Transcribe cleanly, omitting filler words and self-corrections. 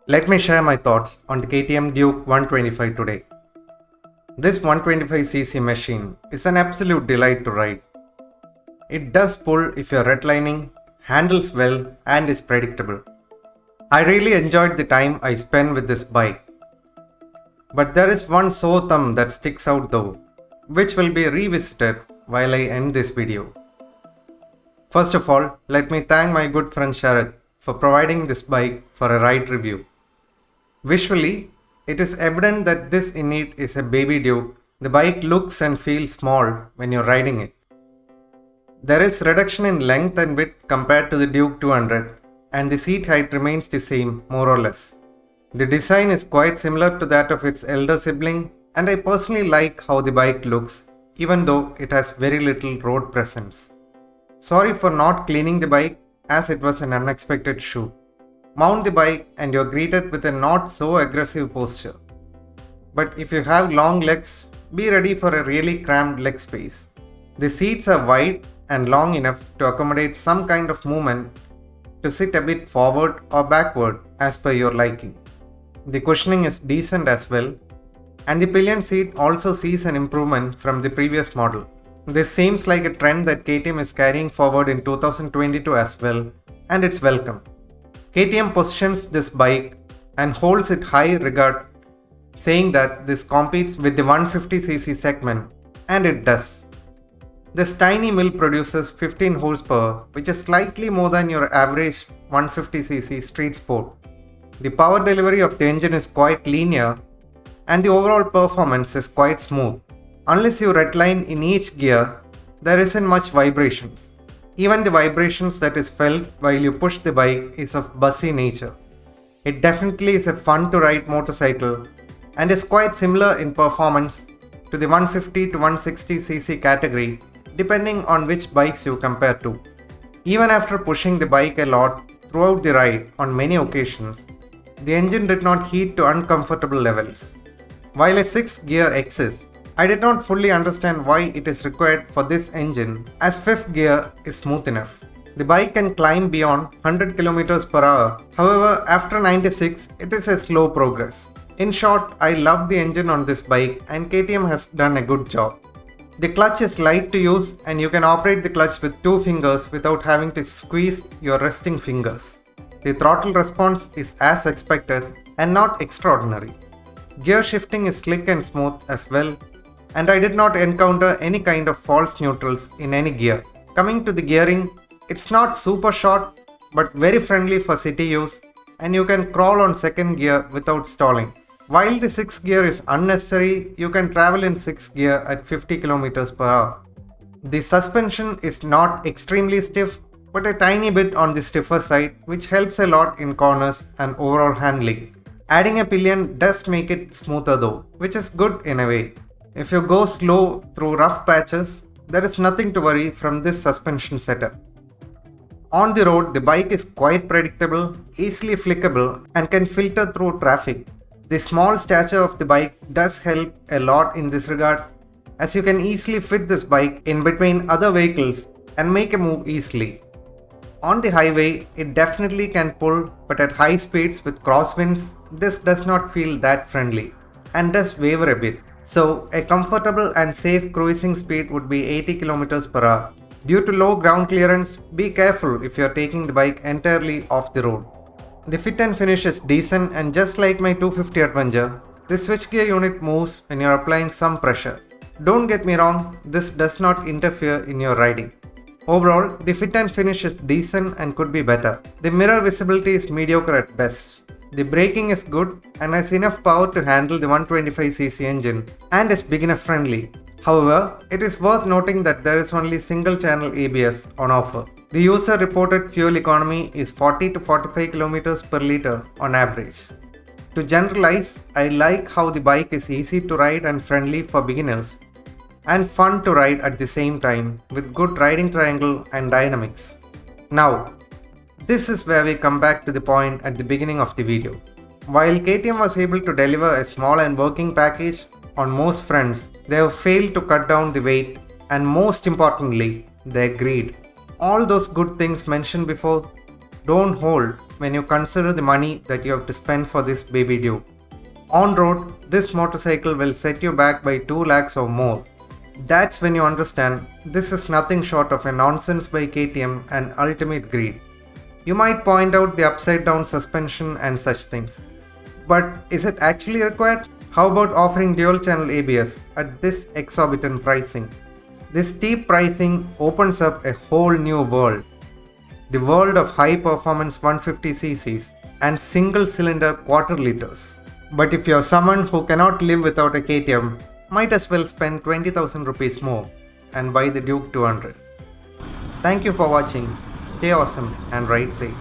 Let me share my thoughts on the KTM Duke 125 today. This 125cc machine is an absolute delight to ride. It does pull if you're redlining, handles well and is predictable. I really enjoyed the time I spent with this bike. But there is one sore thumb that sticks out though, which will be revisited while I end this video. First of all, let me thank my good friend Sharad for providing this bike for a ride review. Visually, it is evident that this indeed is a baby Duke. The bike looks and feels small when you're riding it. There is reduction in length and width compared to the Duke 200 and the seat height remains the same more or less. The design is quite similar to that of its elder sibling and I personally like how the bike looks even though it has very little road presence. Sorry for not cleaning the bike as it was an unexpected shoot. Mount the bike and you're greeted with a not so aggressive posture. But if you have long legs, be ready for a really cramped leg space. The seats are wide and long enough to accommodate some kind of movement to sit a bit forward or backward as per your liking. The cushioning is decent as well, and the pillion seat also sees an improvement from the previous model. This seems like a trend that KTM is carrying forward in 2022 as well, and it's welcome. KTM positions this bike and holds it high regard, saying that this competes with the 150cc segment, and it does. This tiny mill produces 15 horsepower, which is slightly more than your average 150cc street sport. The power delivery of the engine is quite linear, and the overall performance is quite smooth. Unless you redline in each gear, there isn't much vibrations. Even the vibrations that is felt while you push the bike is of buzzy nature. It definitely is a fun to ride motorcycle and is quite similar in performance to the 150 to 160cc category depending on which bikes you compare to. Even after pushing the bike a lot throughout the ride on many occasions, the engine did not heat to uncomfortable levels. While a 6-gear exists, I did not fully understand why it is required for this engine as 5th gear is smooth enough. The bike can climb beyond 100 km per hour. However, after 96, it is a slow progress. In short, I love the engine on this bike and KTM has done a good job. The clutch is light to use and you can operate the clutch with 2 fingers without having to squeeze your resting fingers. The throttle response is as expected and not extraordinary. Gear shifting is slick and smooth as well, and I did not encounter any kind of false neutrals in any gear. Coming to the gearing, it's not super short but very friendly for city use and you can crawl on 2nd gear without stalling. While the 6th gear is unnecessary, you can travel in 6th gear at 50 km per hour. The suspension is not extremely stiff but a tiny bit on the stiffer side, which helps a lot in corners and overall handling. Adding a pillion does make it smoother though, which is good in a way. If you go slow through rough patches, there is nothing to worry from this suspension setup. On the road, the bike is quite predictable, easily flickable and can filter through traffic. The small stature of the bike does help a lot in this regard, as you can easily fit this bike in between other vehicles and make a move easily. On the highway, it definitely can pull, but at high speeds with crosswinds, this does not feel that friendly and does waver a bit. So, a comfortable and safe cruising speed would be 80 km per hour. Due to low ground clearance, be careful if you are taking the bike entirely off the road. The fit and finish is decent and just like my 250 Adventure, the switchgear unit moves when you are applying some pressure. Don't get me wrong, this does not interfere in your riding. Overall, the fit and finish is decent and could be better. The mirror visibility is mediocre at best. The braking is good and has enough power to handle the 125cc engine and is beginner friendly. However, it is worth noting that there is only single channel ABS on offer. The user reported fuel economy is 40 to 45 km per litre on average. To generalize, I like how the bike is easy to ride and friendly for beginners and fun to ride at the same time with good riding triangle and dynamics. Now, this is where we come back to the point at the beginning of the video. While KTM was able to deliver a small and working package on most fronts, they have failed to cut down the weight and most importantly, their greed. All those good things mentioned before don't hold when you consider the money that you have to spend for this baby Duke. On road, this motorcycle will set you back by 2 lakhs or more. That's when you understand this is nothing short of a nonsense by KTM and ultimate greed. You might point out the upside down suspension and such things. But is it actually required? How about offering dual channel ABS at this exorbitant pricing? This steep pricing opens up a whole new world. The world of high performance 150cc's and single cylinder quarter liters. But if you're someone who cannot live without a KTM, might as well spend 20,000 rupees more and buy the Duke 200. Thank you for watching. Stay awesome and ride safe.